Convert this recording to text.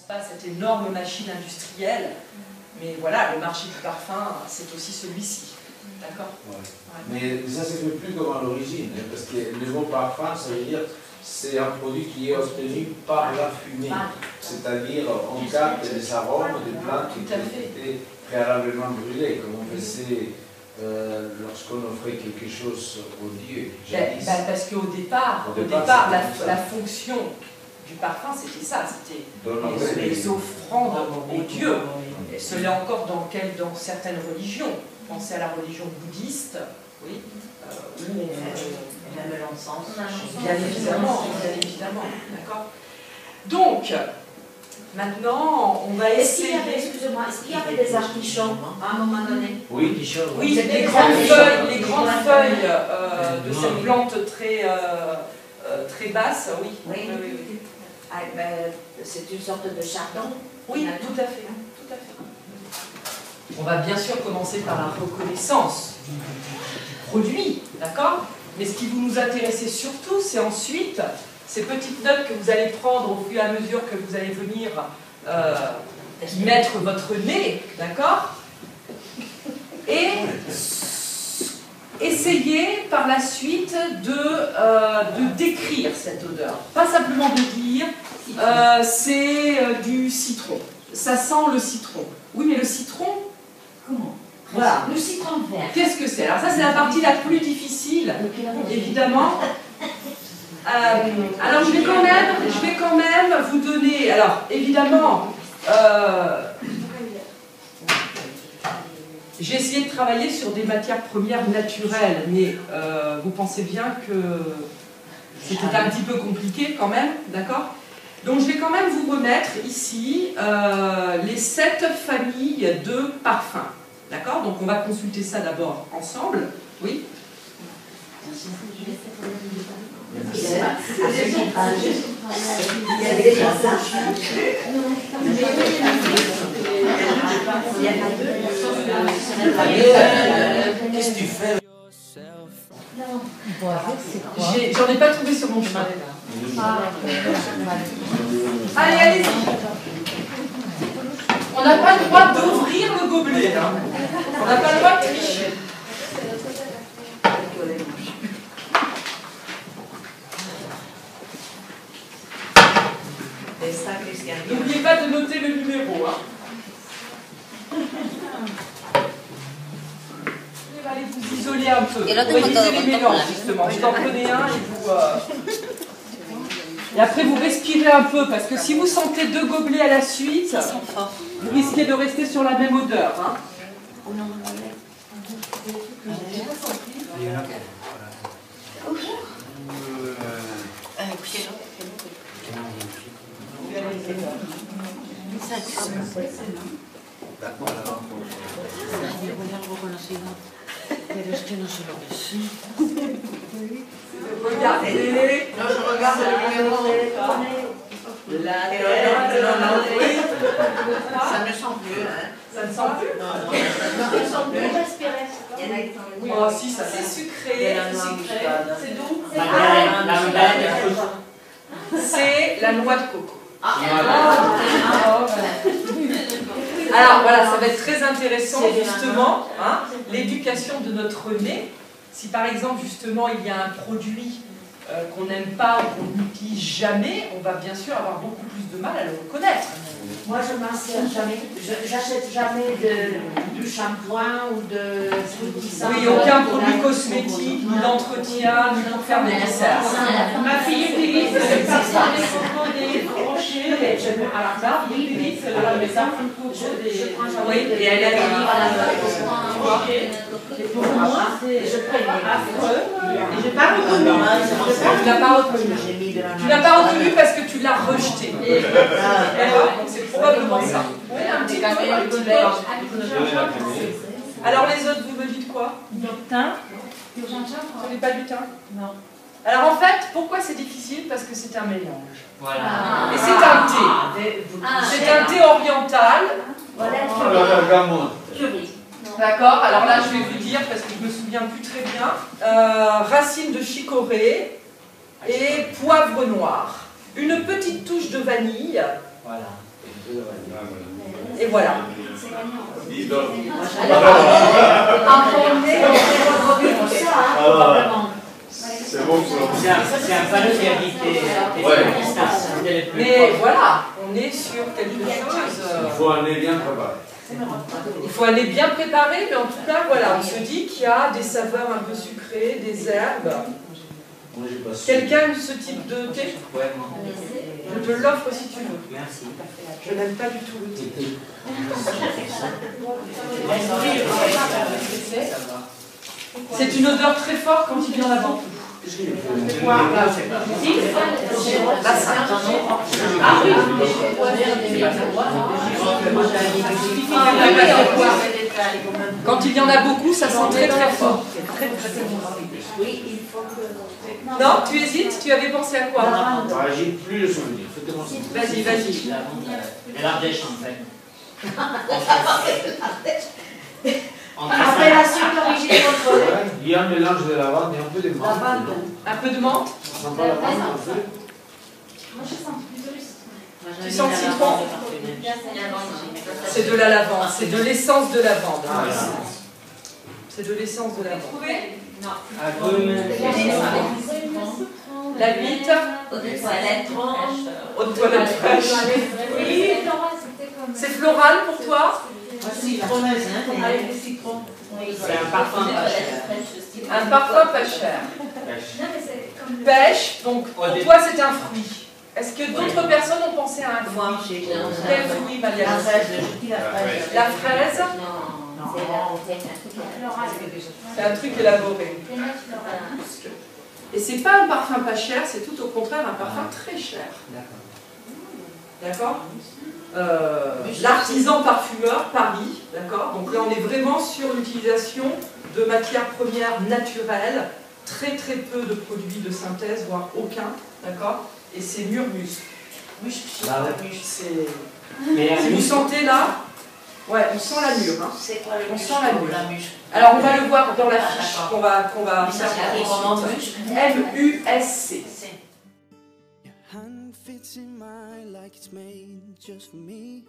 pas cette énorme machine industrielle, mais voilà, le marché du parfum, c'est aussi celui-ci. D'accord? Ouais. Mais ça se fait plus comme à l'origine, hein, parce que le mot parfum, ça veut dire c'est un produit qui est obtenu par la fumée. C'est-à-dire, on capte les arômes des plantes qui étaient préalablement brûlées, comme on faisait lorsqu'on offrait quelque chose au Dieu. Parce qu'au départ, la fonction du parfum, c'était ça, c'était les offrandes aux dieux. Et cela encore dans certaines religions. Pensez à la religion bouddhiste, oui, où on même l'encens. Bien évidemment, d'accord. Donc, maintenant, on va essayer... Excusez-moi, est-ce qu'il y avait des artichauts à un moment donné? Oui, oui, les grandes feuilles de cette plante très basse, oui. Oui. Ah, ben, c'est une sorte de chardon. Oui, tout à fait. On va bien sûr commencer par la reconnaissance du produit, d'accord? Mais ce qui vous nous intéressez surtout, c'est ensuite ces petites notes que vous allez prendre au fur et à mesure que vous allez venir y mettre votre nez, d'accord? Et essayez par la suite de décrire cette odeur. Pas simplement de dire c'est du citron. Ça sent le citron. Oui, mais le citron, comment? Voilà. Le citron vert. Qu'est-ce que c'est? Alors ça, c'est la partie la plus difficile, évidemment. Alors je vais quand même vous donner... Alors, évidemment, j'ai essayé de travailler sur des matières premières naturelles, mais vous pensez bien que c'était un petit peu compliqué quand même, d'accord? Donc je vais quand même vous remettre ici les 7 familles de parfums. D'accord? Donc on va consulter ça d'abord ensemble. Oui? Qu'est-ce que tu fais? J'en ai pas trouvé sur mon chemin. Allez, allez-y. On n'a pas le droit d'ouvrir le gobelet. Hein. On n'a pas le droit de tricher. N'oubliez pas de noter le numéro. Hein. Allez vous isoler un peu. Pour éviter les mélanges, justement. Vous en prenez un et vous... Et après, vous respirez un peu, parce que si vous sentez 2 gobelets à la suite, vous risquez de rester sur la même odeur. Hein. Pero es que no sé lo que es. Regardez. Non, je regarde le numéro. Ça ne sent plus. Ça ne sent plus? Non, ça ne sent plus. Il y en a qui sont... Oh, si, ça c'est sucré. C'est doux. C'est la noix de coco. Alors voilà, ça va être très intéressant justement, hein, l'éducation de notre nez. Si par exemple justement il y a un produit qu'on n'aime pas ou qu'on n'utilise jamais, on va bien sûr avoir beaucoup plus de mal à le reconnaître. Moi je m'en sers jamais, j'achète jamais du shampoing ou de oui, aucun produit cosmétique, ni d'entretien, ni pour faire des desserts. Ma fille utilise des cocos, des crochets, à la table, elle utilise la maison, oui, et elle est pour moi, c'est affreux. Et je n'ai pas reconnu. Tu l'as pas reconnu. Tu l'as pas reconnu parce que tu l'as rejeté. Donc c'est probablement ça. Oui, un petit peu. Alors les autres, vous me dites quoi? Du thym. Vous n'avez pas du thym? Non. Alors en fait, pourquoi c'est difficile? Parce que c'est un mélange. Voilà. Et c'est un thé. C'est un thé oriental. D'accord, alors là je vais vous dire, parce que je me souviens plus très bien, racines de chicorée et poivre noir. Une petite touche de vanille. Voilà. Et voilà. C'est bon, c'est un panneau qui indique les distances. Mais voilà, on est sur quelque chose. Il faut un nez bien préparé. Il faut un nez bien préparé, mais en tout cas, voilà, on se dit qu'il y a des saveurs un peu sucrées, des herbes. Quelqu'un aime ce type de thé? Ouais, Je te l'offre si tu veux. merci. Je n'aime pas du tout le thé. C'est une odeur très forte quand il vient d'avant. Quoi? Là, ça. Ah oui. Quand il y en a beaucoup, ça sent très très fort. Non, tu hésites? Tu avais pensé à quoi? J'ai plus le souvenir. Faites-moi ça. Vas-y, vas-y. L'Ardèche en fait. Appellation d'origine contrôlée. Il y a un mélange de lavande et un peu de menthe. Un peu de menthe? Ça sent pas la menthe un peu? Tu sens le citron? C'est de la lavande, c'est de l'essence de lavande. C'est de l'essence de lavande. La huître? Eau de toilette fraîche. Eau de toilette fraîche. C'est floral pour toi? Citronneuse, hein, avec des citrons. C'est un parfum pas cher. Un parfum pas cher. Pêche, donc pour toi c'est un fruit. Est-ce que d'autres personnes ont pensé à un fruit? Quel fruit, Maria? La fraise, je dis la fraise. La fraise? C'est un truc élaboré. Et c'est pas un parfum pas cher, c'est tout au contraire un parfum très cher. D'accord? L'artisan parfumeur Paris, d'accord? Donc là on est vraiment sur l'utilisation de matières premières naturelles, très très peu de produits de synthèse, voire aucun, d'accord? Et c'est Murmus. Si vous sentez là, ouais, on sent la mûre. Hein. C'est quoi le On musc? sent la mûre. La musc. Alors on va le voir dans la fiche qu'on va Ça s'écrit comment, musc? M-U-S-C. Hand fits in mine like it's made just for me.